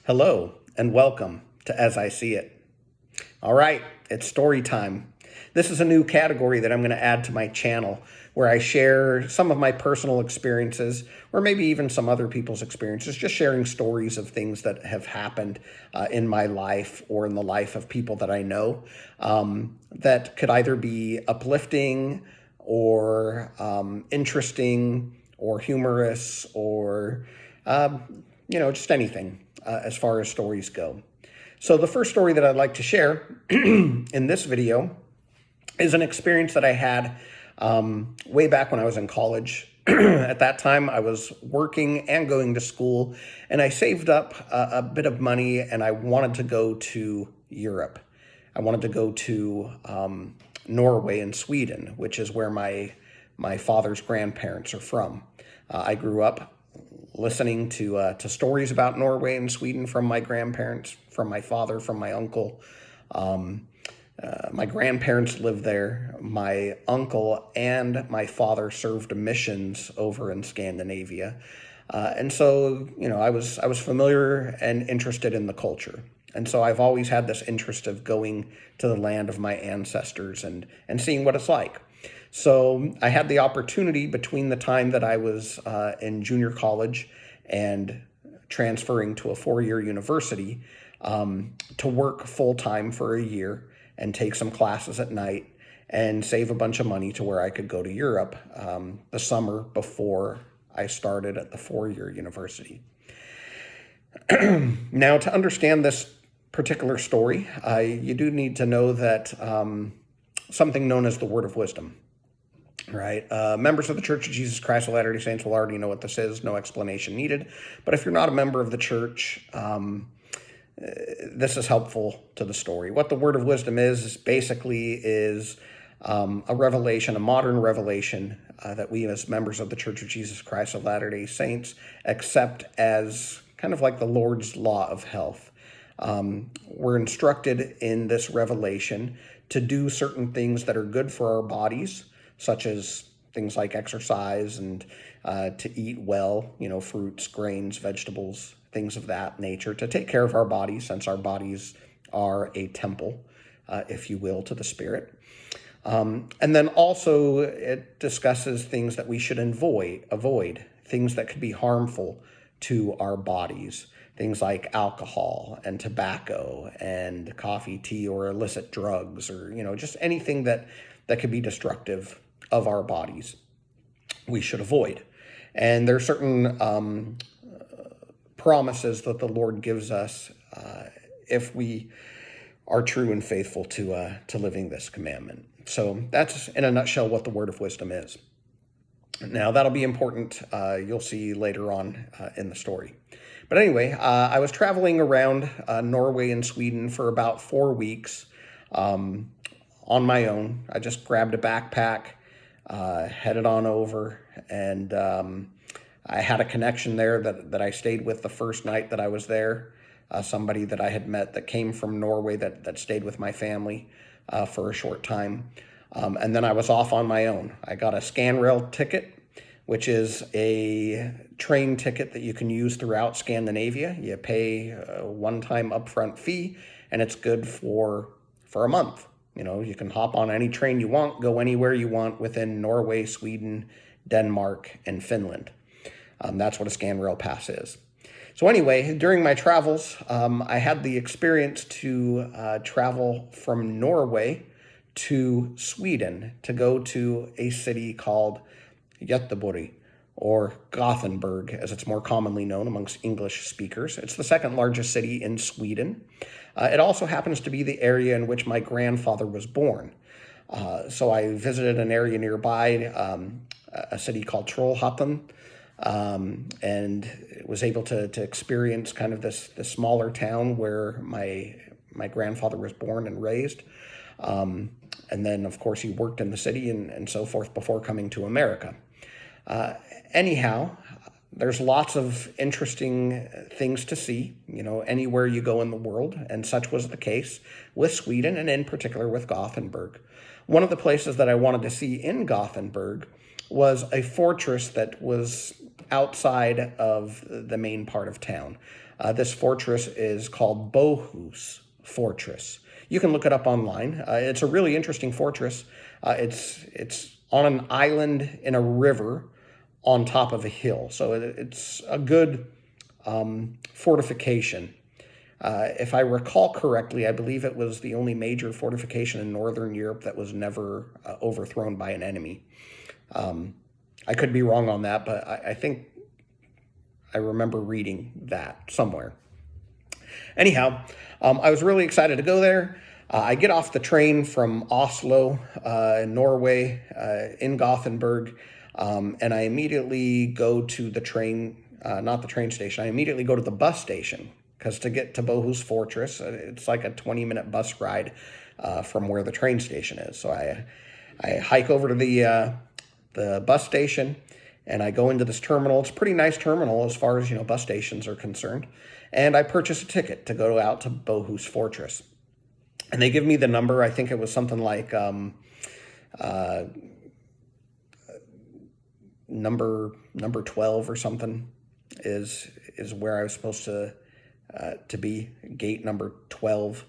Hello and welcome to As I See It. All right, it's story time. This is a new category that I'm going to add to my channel where I share some of my personal experiences or maybe even some other people's experiences, just sharing stories of things that have happened in my life or in the life of people that I know that could either be uplifting or interesting or humorous or, just anything as far as stories go. So the first story that I'd like to share in this video is an experience that I had way back when I was in college. At that time, I was working and going to school, and I saved up a bit of money, and I wanted to go to Europe. I wanted to go to Norway and Sweden, which is where my father's grandparents are from. I grew up listening to stories about Norway and Sweden from my grandparents, from my father, from my uncle. My grandparents lived there. My uncle and my father served missions over in Scandinavia. And so, I was familiar and interested in the culture. And so I've always had this interest of going to the land of my ancestors and seeing what it's like. So I had the opportunity between the time that I was in junior college and transferring to a four-year university to work full-time for a year and take some classes at night and save a bunch of money to where I could go to Europe the summer before I started at the four-year university. Now, to understand this particular story, you do need to know that something known as the word of wisdom. Right. Members of the Church of Jesus Christ of Latter-day Saints will already know what this is. No explanation needed. But if you're not a member of the church, this is helpful to the story. What the word of wisdom is basically a revelation, a modern revelation that we as members of the Church of Jesus Christ of Latter-day Saints accept as kind of like the Lord's law of health. We're instructed in this revelation to do certain things that are good for our bodies, such as things like exercise and to eat well, fruits, grains, vegetables, things of that nature, to take care of our bodies, since our bodies are a temple, if you will, to the Spirit. And then also it discusses things that we should avoid, things that could be harmful to our bodies, things like alcohol and tobacco and coffee, tea, or illicit drugs, or, just anything that could be destructive of our bodies, we should avoid. And there are certain promises that the Lord gives us if we are true and faithful to living this commandment. So that's, in a nutshell, what the word of wisdom is. Now, that'll be important. You'll see later on in the story. But anyway, I was traveling around Norway and Sweden for about 4 weeks on my own. I just grabbed a backpack, headed on over, and I had a connection there that I stayed with the first night that I was there, somebody that I had met that came from Norway that stayed with my family for a short time. And then I was off on my own. I got a ScanRail ticket, which is a train ticket that you can use throughout Scandinavia. You pay a one-time upfront fee, and it's good for a month. You can hop on any train you want, go anywhere you want within Norway, Sweden, Denmark, and Finland. That's what a ScanRail pass is. So anyway, during my travels, I had the experience to travel from Norway to Sweden to go to a city called Gothenburg, or Gothenburg, as it's more commonly known amongst English speakers. It's the second largest city in Sweden. It also happens to be the area in which my grandfather was born. So I visited an area nearby, a city called Trollhättan, and was able to experience kind of this smaller town where my grandfather was born and raised. And then, of course, he worked in the city and so forth before coming to America. Anyhow, there's lots of interesting things to see, anywhere you go in the world, and such was the case with Sweden, and in particular with Gothenburg. One of the places that I wanted to see in Gothenburg was a fortress that was outside of the main part of town. This fortress is called Bohus Fortress. You can look it up online. It's a really interesting fortress. It's on an island in a river on top of a hill. So it's a good fortification. If I recall correctly, I believe it was the only major fortification in Northern Europe that was never overthrown by an enemy. I could be wrong on that, but I think I remember reading that somewhere. Anyhow, I was really excited to go there. I get off the train from Oslo, in Norway, in Gothenburg, and I immediately go to the train, not the train station, I immediately go to the bus station, because to get to Bohus Fortress, it's like a 20-minute bus ride from where the train station is. So I hike over to the bus station, and I go into this terminal. It's a pretty nice terminal as far as, bus stations are concerned. And I purchase a ticket to go out to Bohus Fortress. And they give me the number. I think it was something like number 12 or something is where I was supposed to be. Gate number 12,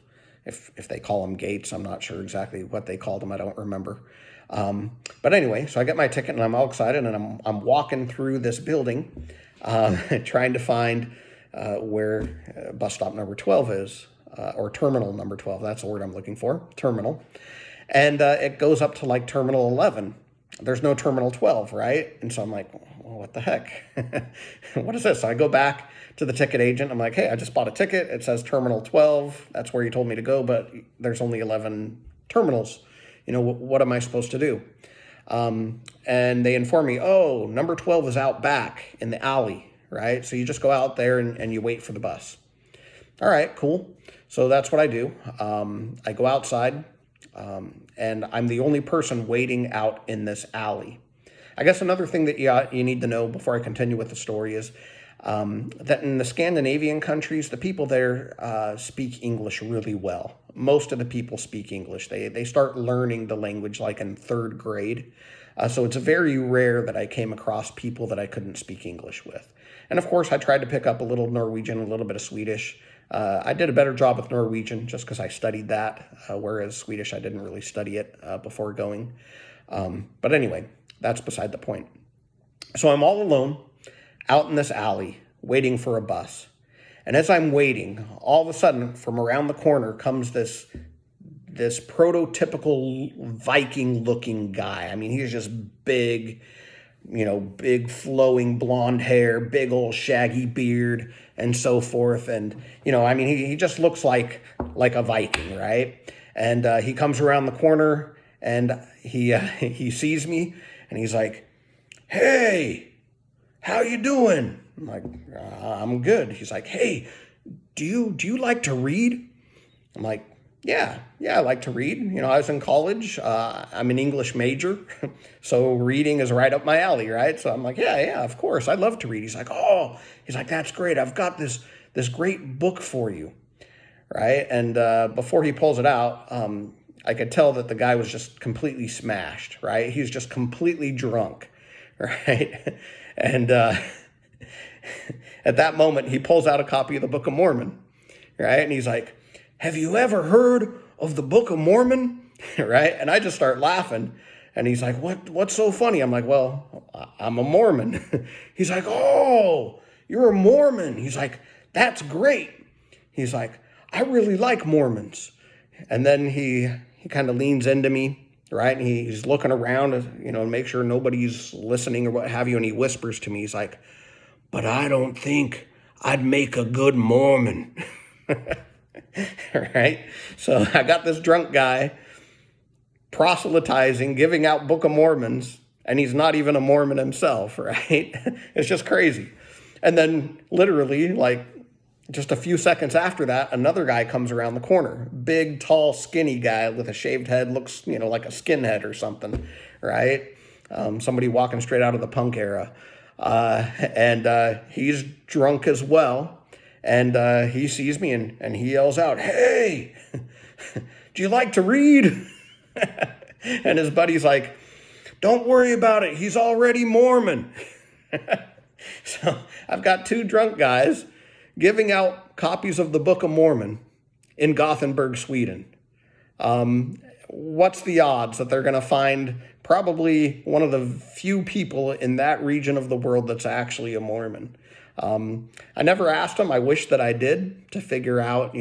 if they call them gates. I'm not sure exactly what they called them. I don't remember. But anyway, so I get my ticket and I'm all excited, and I'm walking through this building, trying to find where bus stop number 12 is, or terminal number 12. That's the word I'm looking for, terminal. And it goes up to like terminal 11. There's no terminal 12, right? And so I'm like, well, what the heck? What is this? So I go back to the ticket agent. I'm like, hey, I just bought a ticket. It says terminal 12. That's where you told me to go, but there's only 11 terminals. What am I supposed to do? And they inform me, oh, number 12 is out back in the alley, right? So you just go out there and you wait for the bus. All right, cool. So that's what I do. I go outside, and I'm the only person waiting out in this alley. I guess another thing that you need to know before I continue with the story is that in the Scandinavian countries, the people there speak English really well. Most of the people speak English. They start learning the language like in third grade. So it's very rare that I came across people that I couldn't speak English with. And of course, I tried to pick up a little Norwegian, a little bit of Swedish. I did a better job with Norwegian just because I studied that, whereas Swedish, I didn't really study it before going. But anyway, that's beside the point. So I'm all alone out in this alley waiting for a bus. And as I'm waiting, all of a sudden from around the corner comes this prototypical Viking looking guy. I mean, he's just big, big flowing blonde hair, big old shaggy beard and so forth. And, he just looks like a Viking, right? And he comes around the corner and he sees me and he's like, hey, how you doing? I'm like, I'm good. He's like, hey, do you like to read? I'm like, yeah, I like to read. I was in college. I'm an English major, so reading is right up my alley, right? So I'm like, yeah, of course, I love to read. He's like, that's great. I've got this great book for you, right? And before he pulls it out, I could tell that the guy was just completely smashed, right? He was just completely drunk, right? And at that moment, he pulls out a copy of the Book of Mormon, right? And he's like, have you ever heard of the Book of Mormon? Right? And I just start laughing. And he's like, what's so funny? I'm like, well, I'm a Mormon. He's like, oh, you're a Mormon. He's like, that's great. He's like, I really like Mormons. And then he kind of leans into me, right? And he's looking around, to make sure nobody's listening or what have you. And he whispers to me, he's like, but I don't think I'd make a good Mormon. Right? So I got this drunk guy proselytizing, giving out Book of Mormons, and he's not even a Mormon himself, right? It's just crazy. And then literally, like just a few seconds after that, another guy comes around the corner. Big, tall, skinny guy with a shaved head, looks, like a skinhead or something, right? Somebody walking straight out of the punk era. And he's drunk as well. And he sees me and he yells out, hey, do you like to read? And his buddy's like, Don't worry about it. He's already Mormon. So I've got two drunk guys giving out copies of the Book of Mormon in Gothenburg, Sweden. What's the odds that they're going to find probably one of the few people in that region of the world that's actually a Mormon? I never asked them. I wish that I did, to figure out,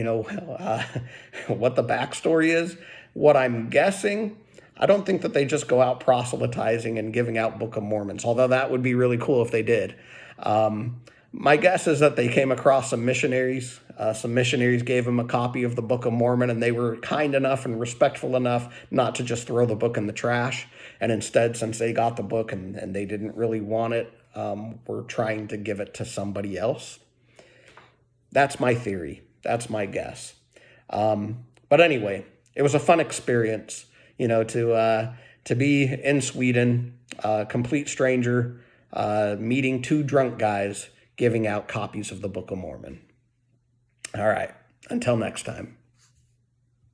what the backstory is. What I'm guessing, I don't think that they just go out proselytizing and giving out Book of Mormons, although that would be really cool if they did. My guess is that they came across some missionaries. Some missionaries gave them a copy of the Book of Mormon, and they were kind enough and respectful enough not to just throw the book in the trash. And instead, since they got the book and they didn't really want it, were trying to give it to somebody else. That's my theory. That's my guess. But anyway, it was a fun experience, to be in Sweden, complete stranger, meeting two drunk guys giving out copies of the Book of Mormon. All right, until next time.